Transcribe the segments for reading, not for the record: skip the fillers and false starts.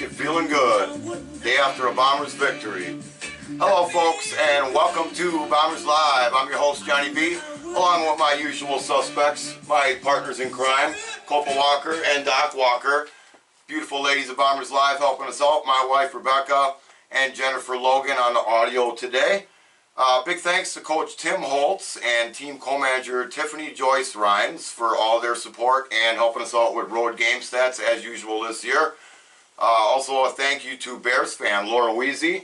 you feeling good. Day after a Bombers victory. Hello folks, and welcome to Bombers Live. I'm your host, Johnny B, along with my usual suspects, my partners in crime, Copal Walker and Doc Walker. Beautiful ladies of Bombers Live helping us out, my wife Rebecca and Jennifer Logan on the audio today. Big thanks to Coach Tim Holtz and team co-manager Tiffany Joyce Rhines for all their support and helping us out with road game stats as usual this year. Also a thank you to Bears fan Laura Weezy,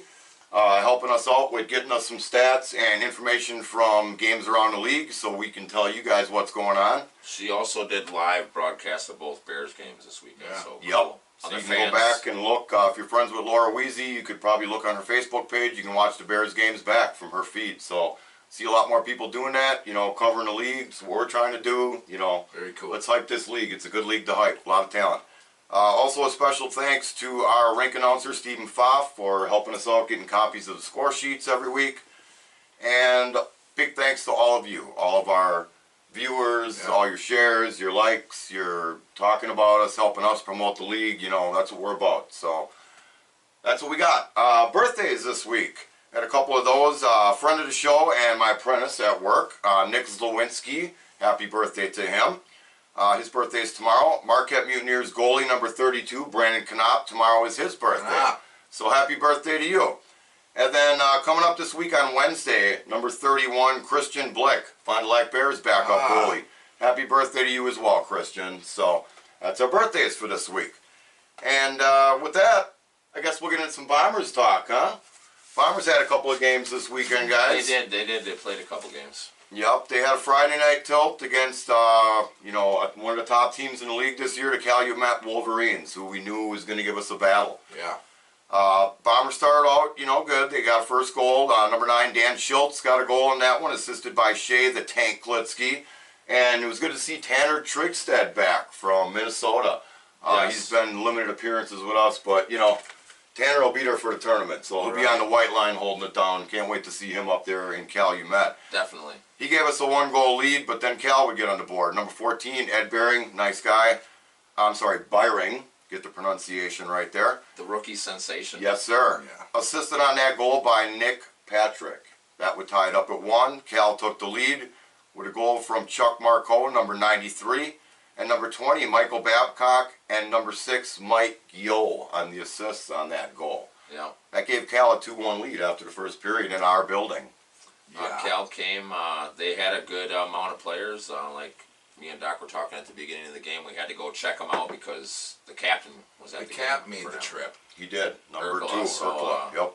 helping us out with getting us some stats and information from games around the league so we can tell you guys what's going on. She also did live broadcasts of both Bears games this weekend. Yeah. So yep. So you can go back and look. If you're friends with Laura Weezy, you could probably look on her Facebook page. You can watch the Bears games back from her feed. So see a lot more people doing that, you know, covering the leagues, what we're trying to do, you know. Very cool. Let's hype this league. It's a good league to hype. A lot of talent. Also a special thanks to our rink announcer, Stephen Pfaff, for helping us out, getting copies of the score sheets every week. And big thanks to all of you, all of our viewers, all your shares, your likes, your talking about us, helping us promote the league. You know, that's what we're about. So that's what we got. Birthdays this week. Had a couple of those. Friend of the show and my apprentice at work, Nick Zlowinski. Happy birthday to him. His birthday is tomorrow. Marquette Mutineers goalie number 32, Brandon Knopp. Tomorrow is his birthday. So happy birthday to you. And then coming up this week on Wednesday, number 31, Christian Blick, Fond du Lac Bears backup goalie. Happy birthday to you as well, Christian. So that's our birthdays for this week. And with that, I guess we'll get into some Bombers talk, huh? Bombers had a couple of games this weekend, guys. They did. They played a couple games. Yep, they had a Friday night tilt against, you know, one of the top teams in the league this year, the Calumet Wolverines, who we knew was going to give us a battle. Yeah. Bombers started out, you know, good. They got a first goal. Number 9, Dan Schultz got a goal in that one, assisted by Shea the Tank Klitsky. And it was good to see Tanner Trigstad back from Minnesota. Yes. He's been limited appearances with us, but, you know, Tanner will be there for the tournament. So he'll be on the white line holding it down. Can't wait to see him up there in Calumet. Definitely. He gave us a 1-goal lead, but then Cal would get on the board. Number 14, Ed Bering, nice guy. I'm sorry, Byring. Get the pronunciation right there. The rookie sensation. Yes, sir. Yeah. Assisted on that goal by Nick Patrick. That would tie it up at 1. Cal took the lead with a goal from Chuck Marco, number 93. And number 20, Michael Babcock. And number 6, Mike Yo on the assists on that goal. Yeah. That gave Cal a 2-1 lead after the first period in our building. Yeah. Cal came. They had a good amount of players. Like me and Doc were talking at the beginning of the game, we had to go check them out because the captain was at the game. The cap made the trip. He did. Number 2, So, Urkla. Yep.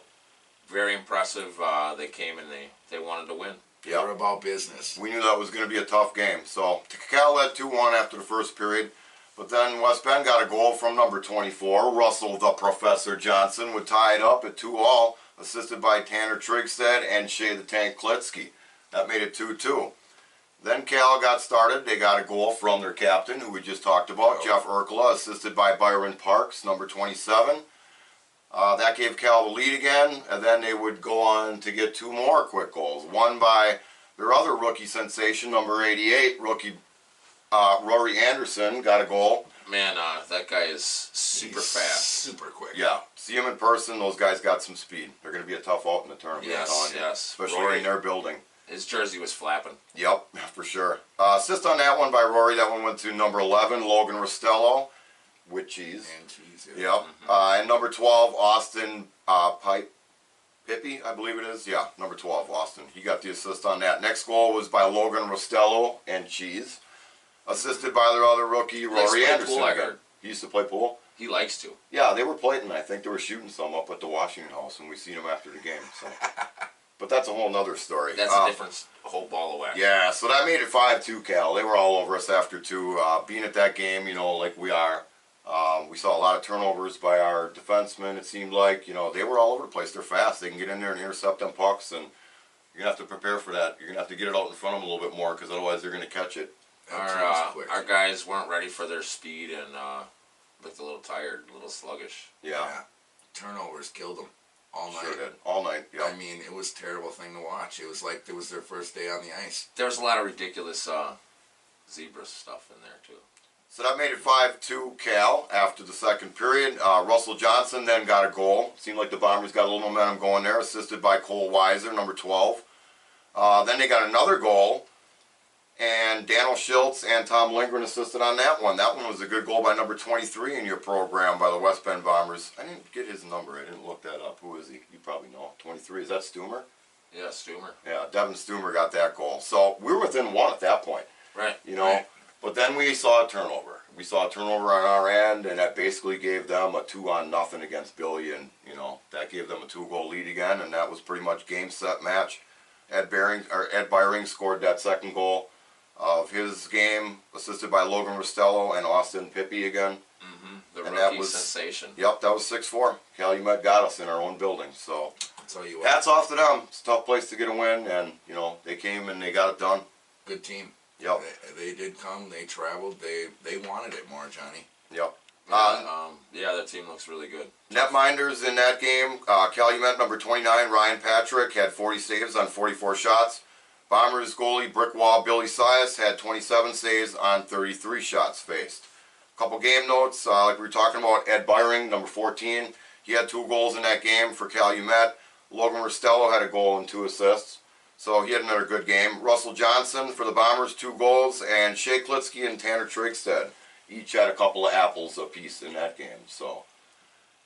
Very impressive. They came and they wanted to win. They were about business. We knew that was going to be a tough game. So Cal led 2-1 after the first period. But then West Bend got a goal from number 24. Russell the Professor Johnson would tie it up at 2-2, assisted by Tanner Trigstad and Shea the Tank Klitsky. That made it 2-2. Then Cal got started. They got a goal from their captain, who we just talked about, Jeff Urkla, assisted by Byron Parks, number 27. That gave Cal the lead again, and then they would go on to get 2 more quick goals. One by their other rookie sensation, number 88, rookie Rory Anderson, got a goal. Man, that guy is super fast. Super quick. Yeah, see him in person, those guys got some speed. They're going to be a tough out in the tournament. Yes. Especially Rory, in their building. His jersey was flapping. Yep, for sure. Assist on that one by Rory. That one went to number 11, Logan Rostello, with cheese. And cheese. Yeah. Yep. And number 12, Austin Pippi, I believe it is. Yeah, number 12, Austin. He got the assist on that. Next goal was by Logan Rostello and cheese, assisted by their other rookie, Rory Anderson. He used to play pool. He likes to. Yeah, they were plating. I think they were shooting some up at the Washington House, and we seen them after the game. So. But that's a whole nother story. That's a different whole ball of wax. Yeah, so that made it 5-2, Cal. They were all over us after 2. Being at that game, you know, like we are, we saw a lot of turnovers by our defensemen, it seemed like. You know, they were all over the place. They're fast. They can get in there and intercept them pucks, and you're going to have to prepare for that. You're going to have to get it out in front of them a little bit more, because otherwise they're going to catch it. Our guys weren't ready for their speed and looked a little tired, a little sluggish. Yeah. Turnovers killed them. All night. Sure did. All night, yeah. I mean, it was a terrible thing to watch. It was like it was their first day on the ice. There was a lot of ridiculous zebra stuff in there, too. So that made it 5-2 Cal after the second period. Russell Johnson then got a goal. Seemed like the Bombers got a little momentum going there, assisted by Cole Weiser, number 12. Then they got another goal, and Daniel Schultz and Tom Lindgren assisted on that one. That one was a good goal by number 23 in your program by the West Bend Bombers. I didn't get his number. I didn't look that up. Who is he? You probably know. 23. Is that Stumer? Yeah, Stumer. Yeah, Devin Stumer got that goal. So we were within one at that point. Right. You know, Right. but then we saw a turnover. We saw a turnover on our end, and that basically gave them a 2-0 against Billy, and you know that gave them a 2-goal lead again, and that was pretty much game, set, match. Ed Byring scored that second goal of his game, assisted by Logan Rostello and Austin Pippi again. The And rookie that was- sensation. Yep, that was 6-4. Calumet got us in our own building, so I'll tell you what, hats off to them. It's a tough place to get a win, and you know they came and they got it done. good team. Yep, They did come. They traveled. They wanted it more, Johnny. yep. Yeah, that team looks really good. Netminders in that game, Calumet number 29, Ryan Patrick, had 40 saves on 44 shots. Bombers goalie Brickwall Billy Sias had 27 saves on 33 shots faced. A couple game notes, like we were talking about, Ed Byring, number 14, he had 2 goals in that game for Calumet. Logan Rostello had a goal and 2 assists, so he had another good game. Russell Johnson for the Bombers, 2 goals, and Shea Klitsky and Tanner Trigstead each had a couple of apples apiece in that game. So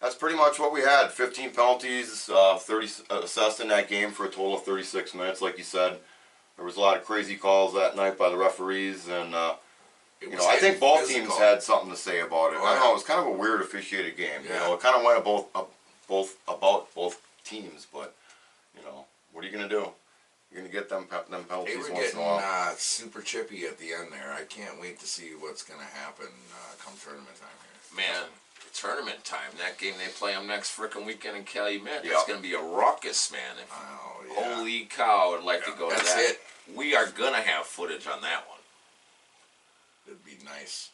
that's pretty much what we had. 15 penalties, 30 assessed in that game for a total of 36 minutes. Like you said, there was a lot of crazy calls that night by the referees, and It you was know, I think both physical. teams had something to say about it. Oh, I don't yeah. know. It was kind of a weird officiated game. You Yeah. know, it kind of went about both teams, but you know, what are you gonna do? You're gonna get them They penalties were once in getting a while. super chippy at the end there. I can't wait to see what's going to happen come tournament time here. Man, tournament time. That game, they play them next frickin' weekend in Calumet. Yep. It's going to be a ruckus, man. Oh, yeah. Holy cow, I'd like to go to That's that. it. We are going to have footage on that one. It'd be nice.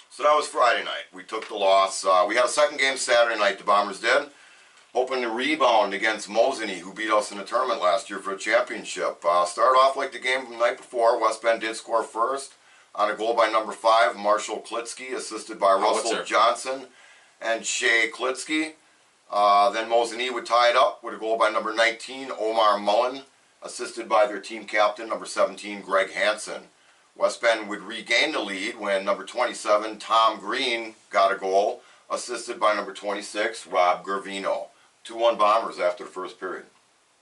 So that was Friday night. We took the loss. We had a second game Saturday night. The Bombers did, hoping to rebound against Mosinee, who beat us in the tournament last year for a championship. Start off like the game from the night before. West Bend did score first on a goal by number 5, Marshall Klitsky, assisted by Russell Howitzer. Johnson and Shea Klitsky. Then Mosinee would tie it up with a goal by number 19, Omar Mullen, assisted by their team captain, number 17, Greg Hansen. West Bend would regain the lead when number 27, Tom Green, got a goal, assisted by number 26, Rob Gervino. 2-1 Bombers after the first period.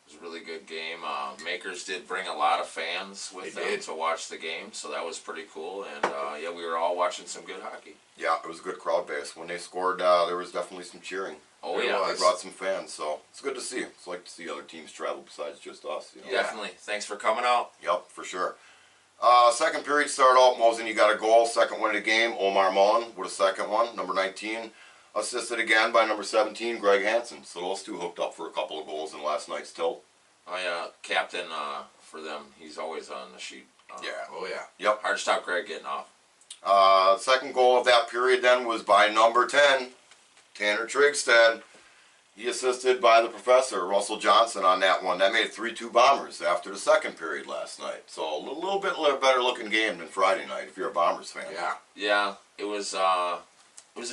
It was a really good game. Makers did bring a lot of fans with They them did. to watch the game, so that was pretty cool. And yeah, we were all watching some good hockey. Yeah, it was a good crowd base. When they scored, there was definitely some cheering. Oh There yeah, was. They brought some fans, so it's good to see. It's like to see other teams travel besides just us. You know? definitely. Thanks for coming out. Yep, for sure. Second period started out. Mosinee got a goal, second win of the game. Omar Mullen with a second one, number 19. Assisted again by number 17, Greg Hansen. So those two hooked up for a couple of goals in last night's tilt. Oh yeah, captain for them. He's always on the sheet. Yeah. Oh, yeah. Yep. Hard to stop Greg getting off. Second goal of that period then was by number 10, Tanner Trigstead. He assisted by the professor, Russell Johnson, on that one. That made it 3-2 Bombers after the second period last night. So a little bit better looking game than Friday night if you're a Bombers fan. Yeah. Yeah, it was a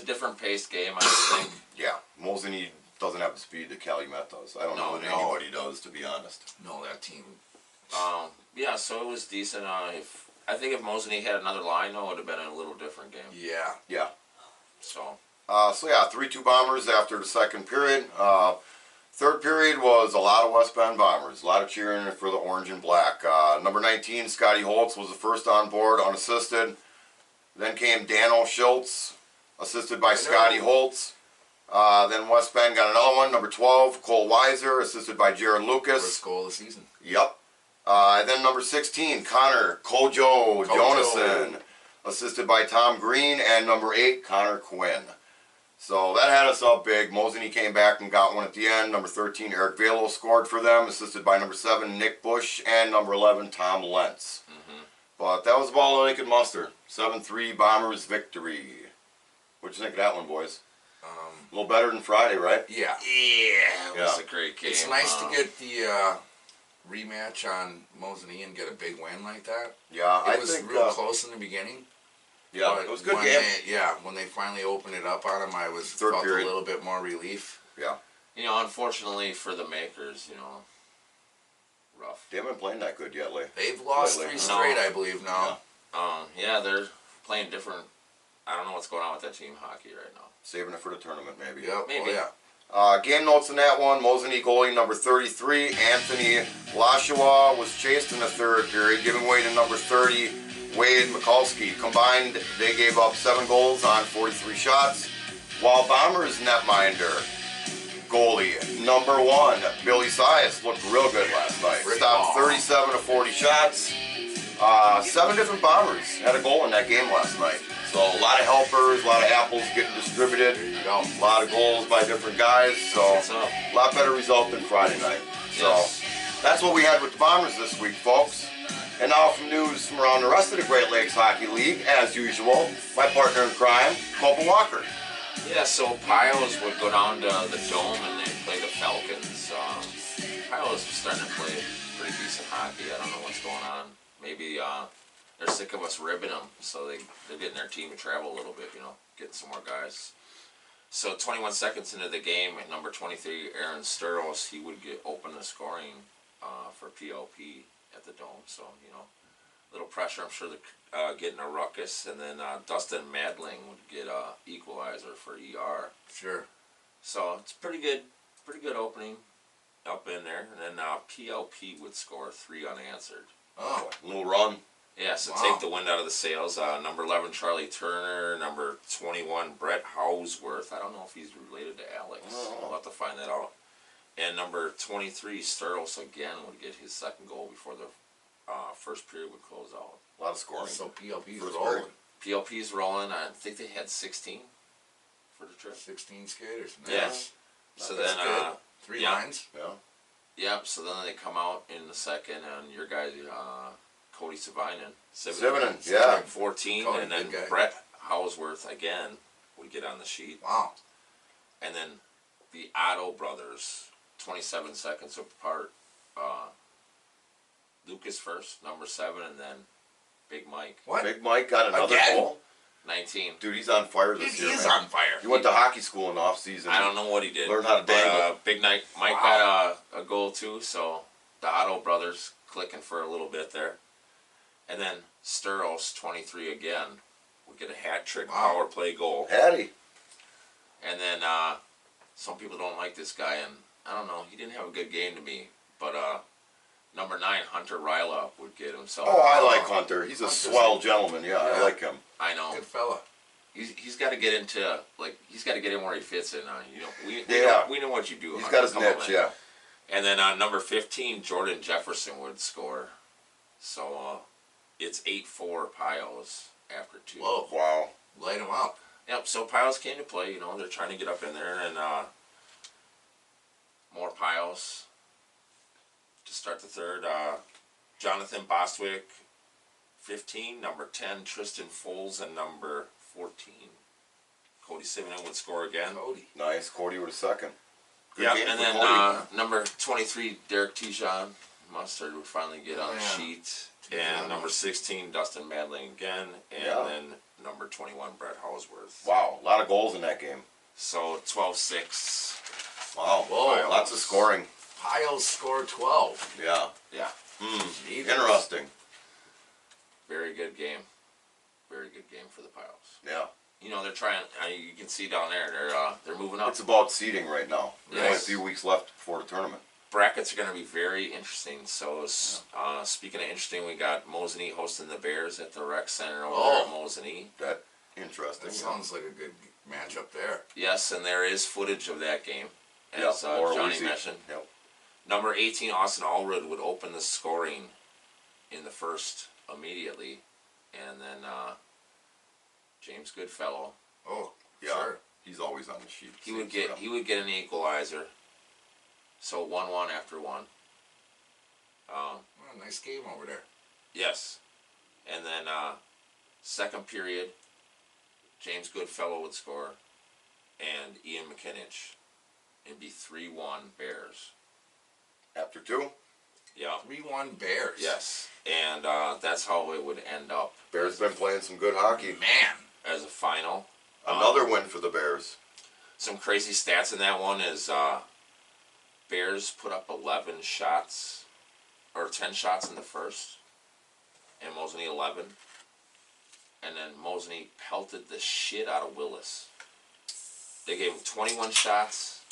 different paced game, I think. Yeah. Mosinee doesn't have the speed that Calumet does. I don't know that No. anybody does, to be honest. No, that team. Yeah, so it was decent. I think if Mosinee had another line, though, it would have been a little different game. Yeah. Yeah. So So yeah, 3-2 Bombers after the second period. Third period was a lot of West Bend Bombers, a lot of cheering for the orange and black. Number 19, Scotty Holtz, was the first on board, unassisted. Then came Daniel Schultz, assisted by Scotty Holtz. Then West Bend got another one, number 12, Cole Weiser, assisted by Jared Lucas. First goal of the season. Yep. Then number 16, Connor Kojo Jonason, assisted by Tom Green, and number 8, Connor Quinn. So that had us up big. Mosinee came back and got one at the end. Number 13, Eric Velo scored for them, assisted by number 7, Nick Bush, and number 11, Tom Lentz. But that was about all they could muster. 7-3 Bombers victory. What'd you think of that one, boys? A little better than Friday, right? Yeah. yeah, it was Yeah. a great game. It's nice to get the rematch on Mosinee and get a big win like that. Yeah, It I was think real close in the beginning. Yeah, But it was a good when game. when they finally opened it up on him, I Third felt period. a little bit more relief. Yeah, You know, unfortunately for the makers, rough. they haven't been playing that good yet, lately. They've lost Lately. 3 straight, No. I believe now. Yeah, they're playing different. I don't know what's going on with that team hockey right now. Saving it for the tournament, maybe. Yep. Maybe. Oh, yeah. Game notes in that one. Mosinee goalie number 33, Anthony Lashawa, was chased in the third period, giving way to number 30, Wade Mikulski. Combined, they gave up 7 goals on 43 shots, while Bombers netminder goalie number 1, Billy Sias, looked real good last night. Stopped 37 of 40 shots. 7 different Bombers had a goal in that game last night. So a lot of helpers, a lot of apples getting distributed. There you go. A lot of goals by different guys, so a lot better result than Friday night. So that's what we had with the Bombers this week, folks. And now from news from around the rest of the Great Lakes Hockey League, as usual, my partner in crime, Bubba Walker. Yeah, so Pios would go down to the Dome and they'd play the Falcons. Pios was starting to play pretty decent hockey. I don't know what's going on. Maybe they're sick of us ribbing them, so they're getting their team to travel a little bit, getting some more guys. So 21 seconds into the game, at number 23, Aaron Sturros, he would open the scoring for PLP at the Dome. So, a little pressure. I'm sure they're getting a ruckus. And then Dustin Madling would get a equalizer for ER. Sure. So it's pretty good opening up in there. And then PLP would score 3 unanswered. Oh. Little run. Yeah, so Wow. take the wind out of the sails. Number 11, Charlie Turner. Number 21, Brett Hausworth. I don't know if he's related to Alex. Oh. We'll have to find that out. And number 23, Sturros again would get his second goal before the first period would close out. A lot of scoring. So PLP's First rolling. period. PLP's rolling. I think they had 16 for the trip. 16 skaters. Yeah. Nice. So That's then, good. 3 yeah. lines. Yeah. Yep. So then they come out in the second, and your guy, Cody Savinen, Sivinen, yeah. 14, Cody, and then good guy. Brett Hausworth again would get on the sheet, Wow. and then the Otto brothers, 27 seconds apart. Lucas first, number 7, and then Big Mike, What? Big Mike got another Again? goal. 19. Dude, he's on fire He this year, is man. on fire. He went to hockey school in the off-season. I don't know what he did. Learned how to dangle. But, Big Mike got a goal too, so the Otto brothers clicking for a little bit there. And then Sturros, 23 again, would get a hat-trick power play goal. Hattie. And then some people don't like this guy, and I don't know, he didn't have a good game to me. But number 9, Hunter Ryla, would get himself. Oh, I like Hunter. He's a Hunter's swell gentleman. Yeah, I Yeah. like him. I know. Good fella. He's got to get into, he's got to get in where he fits in. We know what you do. He's Hunter. got his Come on, niche, man. yeah. And then number 15, Jordan Jefferson would score. So it's 8-4 Pios after 2. Whoa. Wow. Light him up. Yep, so Pios came to play. They're trying to get up in there. And more Pios to start the third. Jonathan Bostwick, 15. Number 10, Tristan Foles. And number 14, Cody Sivinen would score again. Cody. Nice. Cody with a second. Good Yep, game and for then Cody. number 23, Derek Tijon Mustard would finally get on the Yeah. sheet. And number 16, Dustin Madling again. And Yeah. then number 21, Brett Hausworth. Wow, a lot of goals in that game. So 12-6. Wow. Whoa. Lots of scoring. Piles scored 12. Yeah. Yeah, Jesus. Interesting. very good game. Very good game for the Piles. Yeah. They're trying. You can see down there. They're moving up. It's about seeding right now. There's only a Yes. few weeks left before the tournament. Brackets are going to be very interesting. So, speaking of interesting, we got Mosinee hosting the Bears at the Rec Center over there at Mosinee. That interesting. That sounds like a good matchup there. Yes, and there is footage of that game, Yeah, as Laura Johnny Weezy. mentioned. Yep. Number 18, Austin Allred would open the scoring in the first immediately, and then James Goodfellow, Oh, Yeah. sure. He's always on the sheet. he would get an equalizer. So 1-1 after 1. Oh, nice game over there. Yes, and then second period, James Goodfellow would score, and Ian McKinnon. It'd be 3-1 Bears. After 2. Yeah. 3-1 Bears. Yes. And that's how it would end up. Bears been playing some good hockey. Man. As a final. Another win for the Bears. Some crazy stats in that one is Bears put up 11 shots, or 10 shots in the first, and Mosinee 11. And then Mosinee pelted the shit out of Willis. They gave him 21 shots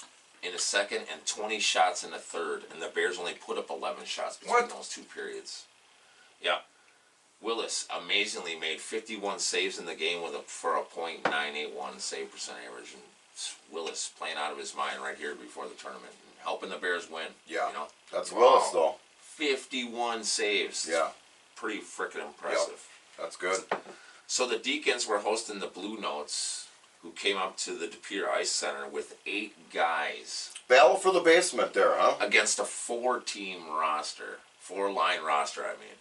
in the second and 20 shots in the third, and the Bears only put up 11 shots between those two periods. Yeah. Willis amazingly made 51 saves in the game for a .981 save percent average. And Willis playing out of his mind right here before the tournament and helping the Bears win. Yeah, you know? that's Willis though. 51 saves. Yeah. Pretty freaking impressive. Yep. That's good. So the Deacons were hosting the Blue Notes, who came up to the De Pere Ice Center with 8 guys. Battle for the basement there, huh? Against a 4-team roster. 4-line roster, I mean.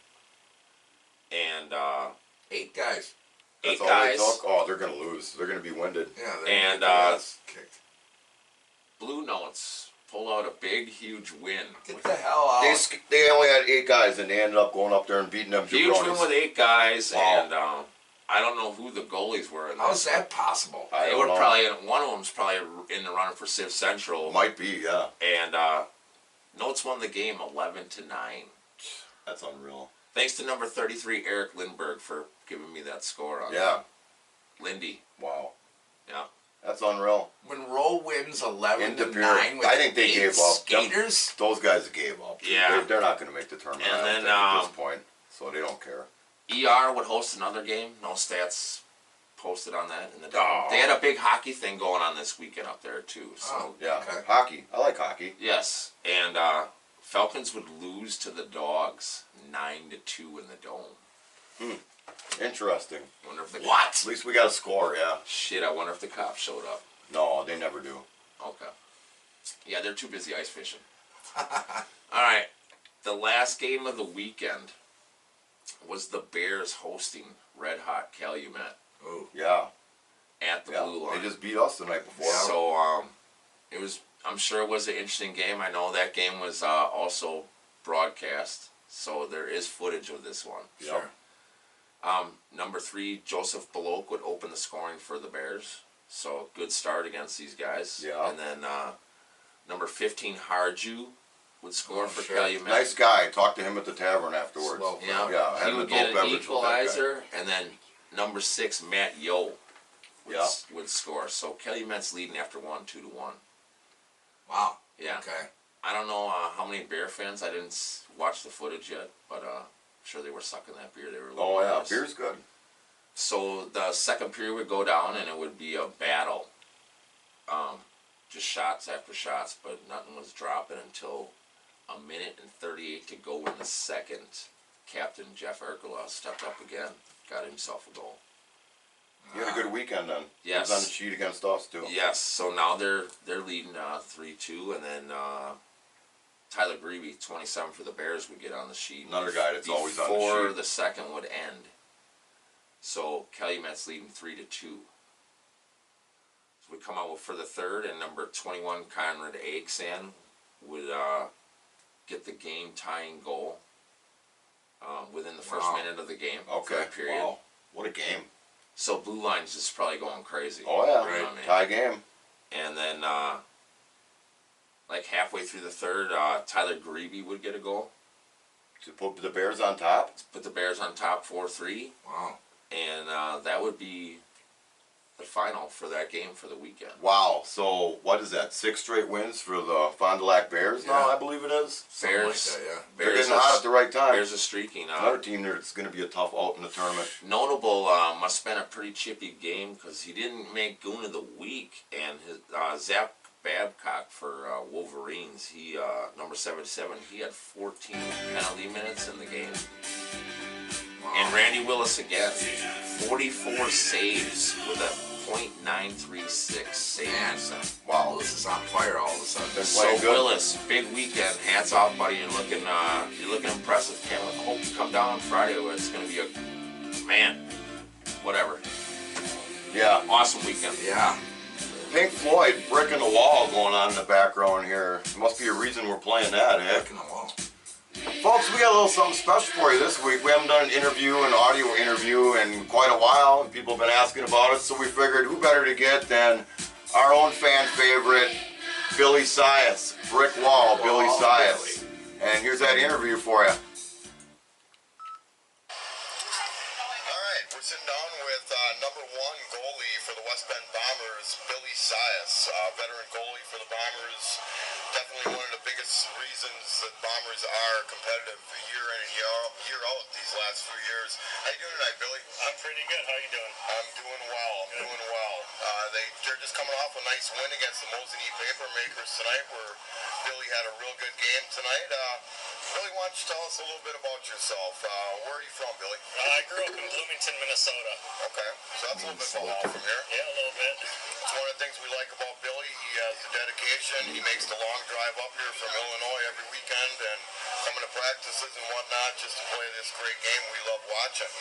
And 8 guys. That's 8 all guys. they took? Oh, they're going to lose. They're going to be winded. Yeah, And, kicked. Blue Notes pulled out a big, huge win. Get the hell out. They only had 8 guys, and they ended up going up there and beating them Huge win jabronis. with 8 guys, Wow. and I don't know who the goalies were. In How's that possible? I They don't were know. probably one of them's probably in the running for Civ Central. Might be, yeah. And Notes won the game 11-9. That's unreal. Thanks to number 33 Eric Lindbergh for giving me that score on Yeah. Lindy. Wow. Yeah. That's unreal. When Rowe wins 11-9 In De Pere, with I think they 8 gave up. skaters. Those guys gave up. Yeah. They're not going to make the tournament, And I don't then, think, at this point. So they don't care. ER would host another game. No stats posted on that. In the Oh. They had a big hockey thing going on this weekend up there, too. So, Oh. Yeah. Okay. Hockey. I like hockey. yes. And Falcons would lose to the Dogs 9-2 in the Dome. Interesting. Wonder if the At least we got a score, yeah. Shit, I wonder if the cops showed up. No, they never do. Okay. Yeah, they're too busy ice fishing. Alright. The last game of the weekend was the Bears hosting Red Hot Calumet Ooh. Yeah. at the Yeah. Blue Line. They just beat us the night before. So, it was, I'm sure it was an interesting game. I know that game was also broadcast, so there is footage of this one. Yep. Sure. Number 3, Joseph Belok would open the scoring for the Bears. So, good start against these guys. Yeah. And then number 15, Harju would score for sure. Calumet. Nice guy. Talked to him at the tavern afterwards. Slow. Yeah, Yeah, I had he an would adult get an beverage with that guy. equalizer, and then number 6, Matt Yo would, Yeah. would score. So Calumet's leading after 1, 2-1. Wow. Yeah. Okay. I don't know how many Bear fans. I didn't watch the footage yet, but I'm sure they were sucking that beer. They were. A little Oh, yeah. nervous. Beer's good. So the second period would go down, and it would be a battle. Just shots after shots, but nothing was dropping until a minute and 38 to go in the second. Captain Jeff Erkela stepped up again, got himself a goal. You had a good weekend then. Yes. He was on the sheet against us, too. Yes, so now they're leading 3-2, and then Tyler Greavy, 27 for the Bears, would get on the sheet. Another guy that's always on the Before sheet. the second would end. So Calumet's leading 3-2. So we come out for the third, and number 21, Conrad Aigsan, would get the game tying goal within the first Wow. minute of the game. Okay. Third period. Wow. What a game. So Blue Line's just probably going crazy. Oh, yeah. You know what I mean? Tie game. And then, like halfway through the third, Tyler Greavy would get a goal. To put the Bears on top. Put the Bears on top 4-3. Wow. And that would be the final for that game for the weekend. Wow. So, what is that? 6 straight wins for the Fond du Lac Bears now, Yeah. I believe it is. Something Bears, like that, yeah. They're Bears getting hot at the right time. Bears are streaking. Another team that's going to be a tough out in the tournament. Notable must have been a pretty chippy game because he didn't make Goon of the Week, and his Zach Babcock for Wolverines, he number 77, he had 14 penalty minutes in the game. Wow. And Randy Willis again, 44 saves with a .936 save Man. percent. Wow. Willis is on fire all of a sudden. They're So playing good. Willis, big weekend. Hats off, buddy. You're looking impressive. Can't hope you come down on Friday. It's going to be a man. Whatever. Yeah. Awesome weekend. Yeah. Pink Floyd, Brick in the Wall going on in the background here. There must be a reason we're playing that, eh? Breaking the wall. Folks, we got a little something special for you this week. We haven't done an interview, an audio interview in quite a while, and people have been asking about it, so we figured who better to get than our own fan favorite, Billy Sias. Brick Wall, Billy Sias. And here's that interview for you. Alright, we're sitting down with number one goalie for the West Bend Bombers, Billy Sias, veteran goalie for the Bombers. Definitely one of the biggest reasons that Bombers are competitive year in and year out these last few years. How you doing tonight, Billy? I'm pretty good. How you doing? I'm doing well. I'm doing well. They're just coming off a nice win against the Mosinee Papermakers tonight, where Billy had a real good game tonight. Billy, why don't you tell us a little bit about yourself? Where are you from, Billy? I grew up in Bloomington, Minnesota. Okay, so that's a little bit from here. Yeah, a little bit. It's one of the things we like about Billy. He has the dedication. He makes the long drive up here from Illinois every weekend and coming to practices and whatnot just to play this great game we love watching.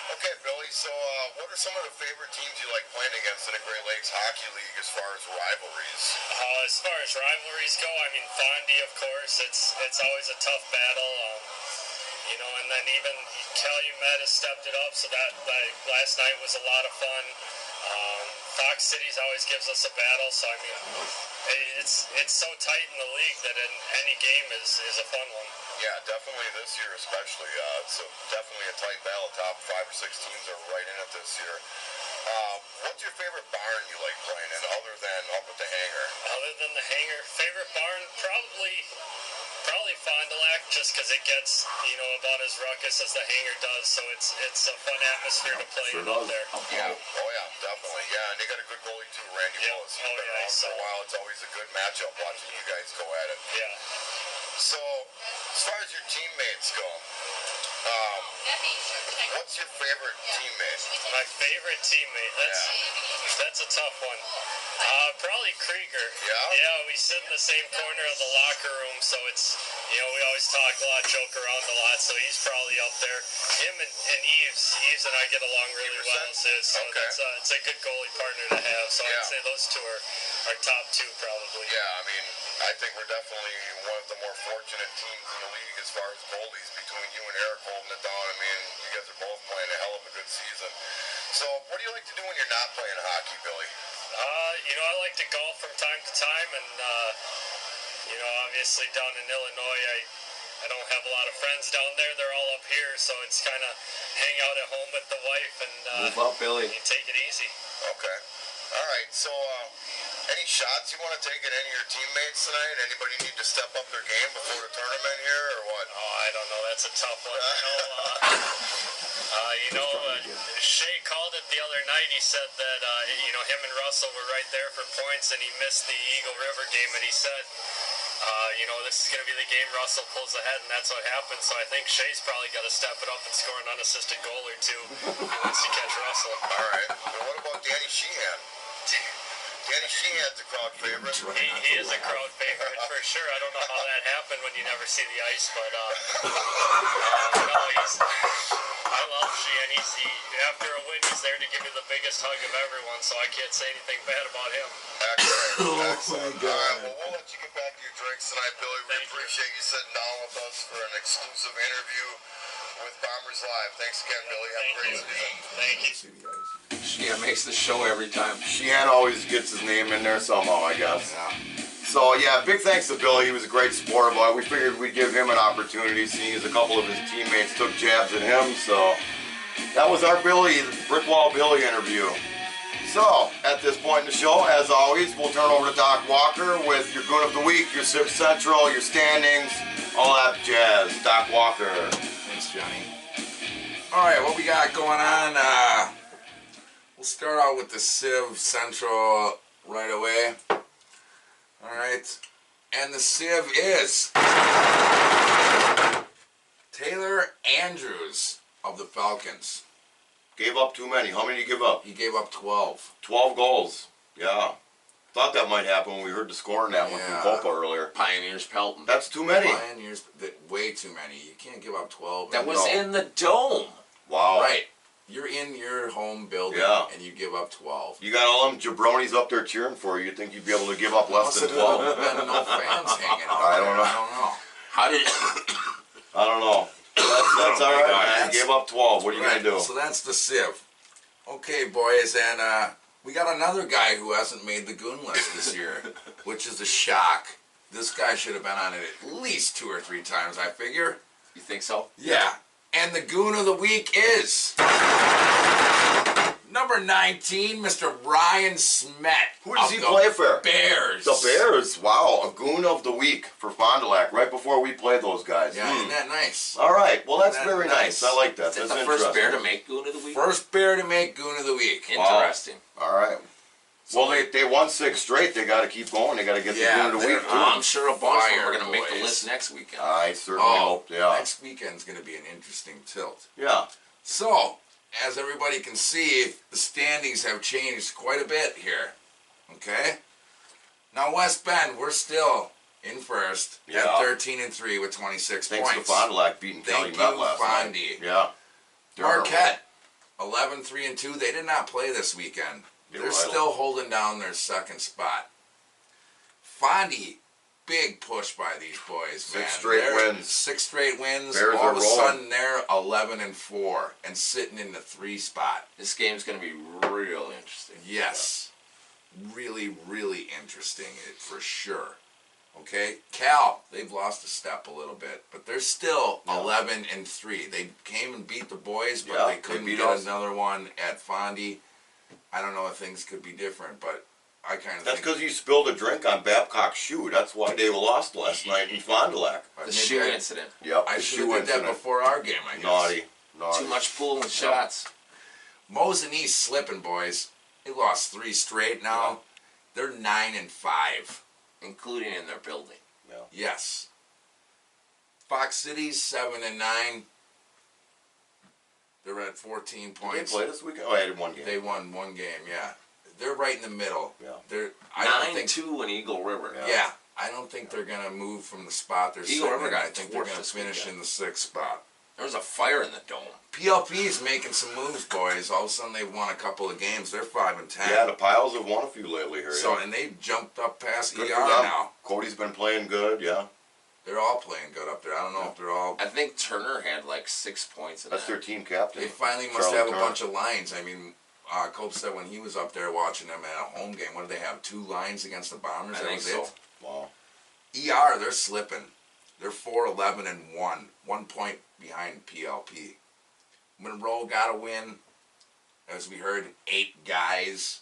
Okay, Billy, so what are some of the favorite teams you like playing against in the Great Lakes Hockey League as far as rivalries? As far as rivalries go, I mean, Fondy, of course. It's always a tough battle. And then even Calumet has stepped it up, so that last night was a lot of fun. Fox Cities always gives us a battle, so I mean, it's so tight in the league that any game is a fun one. Yeah, definitely this year especially. It's definitely a tight battle. Top 5 or 6 teams are right in it this year. What's your favorite barn you like playing in other than up at the hangar? Other than the hangar, favorite barn probably Fond du Lac, just because it gets about as ruckus as the hangar does, so it's a fun atmosphere to play up there. Yeah, oh yeah, definitely. Yeah, and they got a good goalie too, Randy Willis. He's been around for a while. It's always a good matchup watching you guys go at it. Yeah. So, as far as your teammates go, what's your favorite teammate? My favorite teammate. That's a tough one. Probably Krieger. Yeah? Yeah, we sit in the same corner of the locker room, so it's, we always talk a lot, joke around a lot, so he's probably up there. Him and Yves and I get along really well, so it's a good goalie partner to have, so I'd say those two are top 2 probably. Yeah, I mean, I think we're definitely one of the more fortunate teams in the league as far as goalies between you and Eric holding it down. I mean, you guys are both playing a hell of a good season. So, what do you like to do when you're not playing hockey, Billy? I like to golf from time to time, and obviously down in Illinois, I don't have a lot of friends down there. They're all up here, so it's kind of hang out at home with the wife and move up, Billy. You take it easy. Okay. All right. So, any shots you want to take at any of your teammates tonight? Anybody need to step up their game before the tournament here, or what? Oh, I don't know. That's a tough one. Shea called it the other night. He said that him and Russell were right there for points, and he missed the Eagle River game, and he said, this is going to be the game Russell pulls ahead, and that's what happened. So I think Shea's probably got to step it up and score an unassisted goal or two once you catch Russell. All right. Well, what about Danny Sheehan? Danny Sheehan's a crowd favorite. He is a crowd favorite for sure. I don't know how that happened when you never see the ice, but I love Sheehan. After a win, he's there to give you the biggest hug of everyone, so I can't say anything bad about him. Excellent. All right, well, we'll let you get back to your drinks tonight, Billy. We appreciate you sitting down with us for an exclusive interview with Bombers Live. Thanks again, Billy. Have a great season. Thank you. Sheehan makes the show every time. Sheehan always gets his name in there somehow, I guess. Yeah. So, yeah, big thanks to Billy. He was a great sport about it. We figured we'd give him an opportunity, seeing as a couple of his teammates took jabs at him. So, that was our Billy, the Brick Wall Billy interview. So, at this point in the show, as always, we'll turn over to Doc Walker with your Goon of the Week, your Civ Central, your standings, all that jazz. Doc Walker. Thanks, Johnny. All right, what we got going on? We'll start out with the Civ Central right away. All right, and the Civ is Taylor Andrews of the Falcons. Gave up too many. How many did you give up? He gave up 12. 12 goals. Yeah. Thought that might happen when we heard the score in that one from Copa earlier. Pioneers pelting. That's too many. Pioneers, way too many. You can't give up 12. That was in the dome. Wow. Right. You're in your home building, and you give up 12. You got all them jabronis up there cheering for you. You'd think you'd be able to give up less than 12. Been no fans hanging out. I don't know. How did? I don't know. That's all right, man. That's- Gave up 12. What are you Right, gonna do? So that's the Civ. Okay, boys, and we got another guy who hasn't made the goon list this year, which is a shock. This guy should have been on it at least 2 or 3 times, I figure. You think so? Yeah. And the goon of the week is number 19, Mr. Ryan Smet. Who does of he the play for? Bears. The Bears. Wow, a goon of the week for Fond du Lac. Right before we played those guys. Yeah, isn't that nice? All right. Well, that's Isn't that very nice? nice. I like that. Is that That's the first bear interesting. to make Goon of the Week? First bear to make goon of the week. Wow. Interesting. All right. Well, they won 6 straight. They got to keep going. They got to get Yeah, the goon of the they're week. I'm sure a bunch of them Fire, are going to make the boys. list next weekend. I certainly hope. Yeah. Next weekend's going to be an interesting tilt. Yeah. So, as everybody can see, the standings have changed quite a bit here. Okay? Now, West Bend, we're still in first Yeah. at 13-3 with 26 Thanks to points. Fond du Lac beating Thank Calumet you, last Fondy. night. Yeah. They're our- Marquette, 11-3-2. They did not play this weekend. They They're were idle. still holding down their second spot. Fondy, big push by these boys, man. 6 straight They're- wins. 6 straight wins. Bears All are of a rolling. sudden, they're 11-4 and sitting in the 3 spot. This game's going to be real interesting. Yes. Really, really interesting, for sure. Okay? Cal, they've lost a step a little bit, but they're still 11-3. They came and beat the boys, but Yeah, they they couldn't beat get us. another one at Fondy. I don't know if things could be different, but I kind of That's think... because you spilled a drink on Babcock's shoe. That's why they lost last night in Fond du Lac. but The maybe shoe I, incident. Yep. I the should shoe have did that incident. before our game, I guess. Naughty. Too much pulling shots. Moe's and East slipping, boys. They lost 3 straight now. They're 9-5. Including in their building. Yes. Fox City's 7-9. They're at 14 Did they points. play this weekend? Oh, I had one game. They won 1 game, yeah. They're right in the middle. Yeah. They're I don't think 9-2 in Eagle River. yeah, I don't think they're gonna move from the spot they're Eagle sitting River in. got I think they're torched gonna this finish weekend. in the 6th spot. There was a fire in the dome. PLP's making some moves, boys. All of a sudden they've won a couple of games. They're 5-10. Yeah, the Piles have won a few lately here. So yeah. and they've jumped up past Good ER for them. now. Cody's been playing good, yeah. They're all playing good up there. I don't know if they're all. I think Turner had like 6 points in That's that. their team captain. They finally must Charlie have a Turner. bunch of lines. I mean, Cope said when he was up there watching them at a home game, what did they have? 2 lines against the Bombers? I That think was so. it. Wow. ER, they're slipping. They're 4-11-1, 1 point behind PLP. Monroe got a win. As we heard, 8 guys.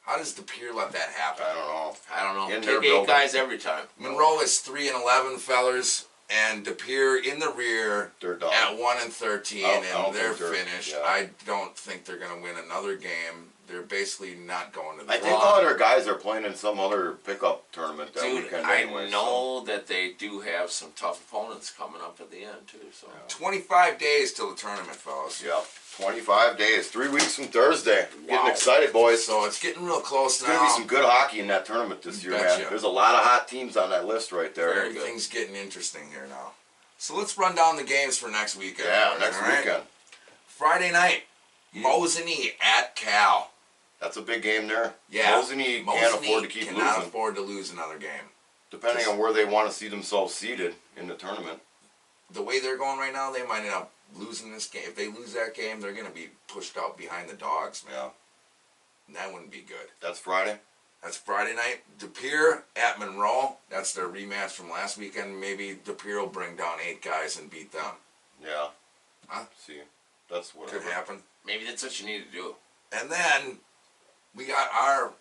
How does De Pere let that happen? I don't know. I don't know. In their Take 8 building. guys every time. Monroe is 3-11, fellers, and De Pere in the rear They're done. at 1-13, I don't and they're think they're- finished. yeah. I don't think they're going to win another game. They're basically not going to the I think draw. all their guys are playing in some other pickup tournament that Dude, weekend I anyway. know that they do have some tough opponents coming up at the end, too. So 25 days till the tournament, fellas. So, yeah. 25 days. 3 weeks from Thursday. Wow. Getting excited, boys. So it's getting real close There's going to now. be some good hockey in that tournament this year, Betcha. man. There's a lot of hot teams on that list right there. Very good. Everything's getting interesting here now. So let's run down the games for next weekend. Yeah, boys, next all right? weekend. Friday night, Mosinee at Cal. That's a big game there. Yeah. Mosinee can't afford to keep cannot losing. afford to lose another game. Depending on where they want to see themselves seated in the tournament. The way they're going right now, they might end up losing this game. If they lose that game, they're going to be pushed out behind the Dogs, man. Yeah. And that wouldn't be good. That's Friday. That's Friday night. De Pere at Monroe. That's their rematch from last weekend. Maybe De Pere will bring down 8 guys and beat them. Yeah. Huh? See, that's what Could happen. maybe that's what you need to do. And then we got our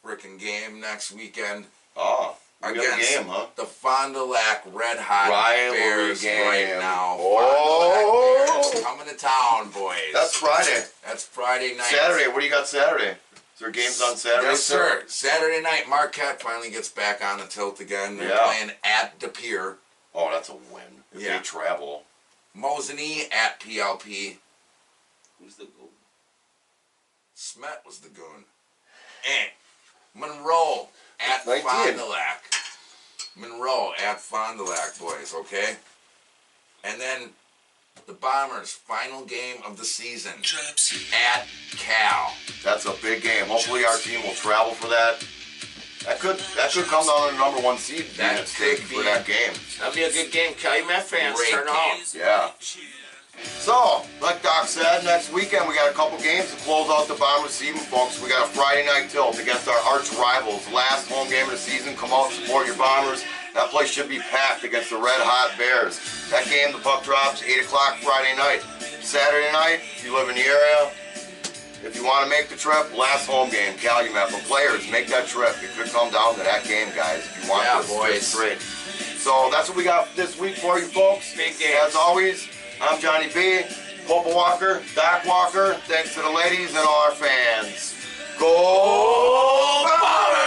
freaking game next weekend Ah, we got a against game, huh? the Fond du Lac Red Hot Rivalry Bears game. right now. Oh. Fond du Lac Bears coming to town, boys. That's Friday. That's Friday night. Saturday, what do you got Saturday? Is there games on Saturday? Yes, sir. Saturday night, Marquette finally gets back on the tilt again. They're Yeah. playing at De Pere. Oh, that's a win. If Yeah. they travel. Mosinee at PLP. Who's the goal? Smet was the goon. And Monroe at 19. Fond du Lac. Monroe at Fond du Lac, boys, okay? And then the Bombers' final game of the season at Cal. That's a big game. Hopefully our team will travel for that. That could come down to the number 1 seed That Union State could for be. that game. That'd be a good game. Calumet fans, Great turn game. out. Yeah. So, like Doc said, next weekend we got a couple games to close out the bottom of the season, folks. We got a Friday night tilt against our arch rivals. Last home game of the season. Come out and support your Bombers. That place should be packed against the Red Hot Bears. That game, the puck drops 8 o'clock Friday night. Saturday night, if you live in the area, if you want to make the trip, last home game, Calumet. But players, make that trip. It could come down to that game, guys, if you want Yeah, this boys. straight. So that's what we got this week for you, folks. Big games. As always, I'm Johnny B, Popa Walker, Doc Walker. Thanks to the ladies and all our fans. Go Bombers!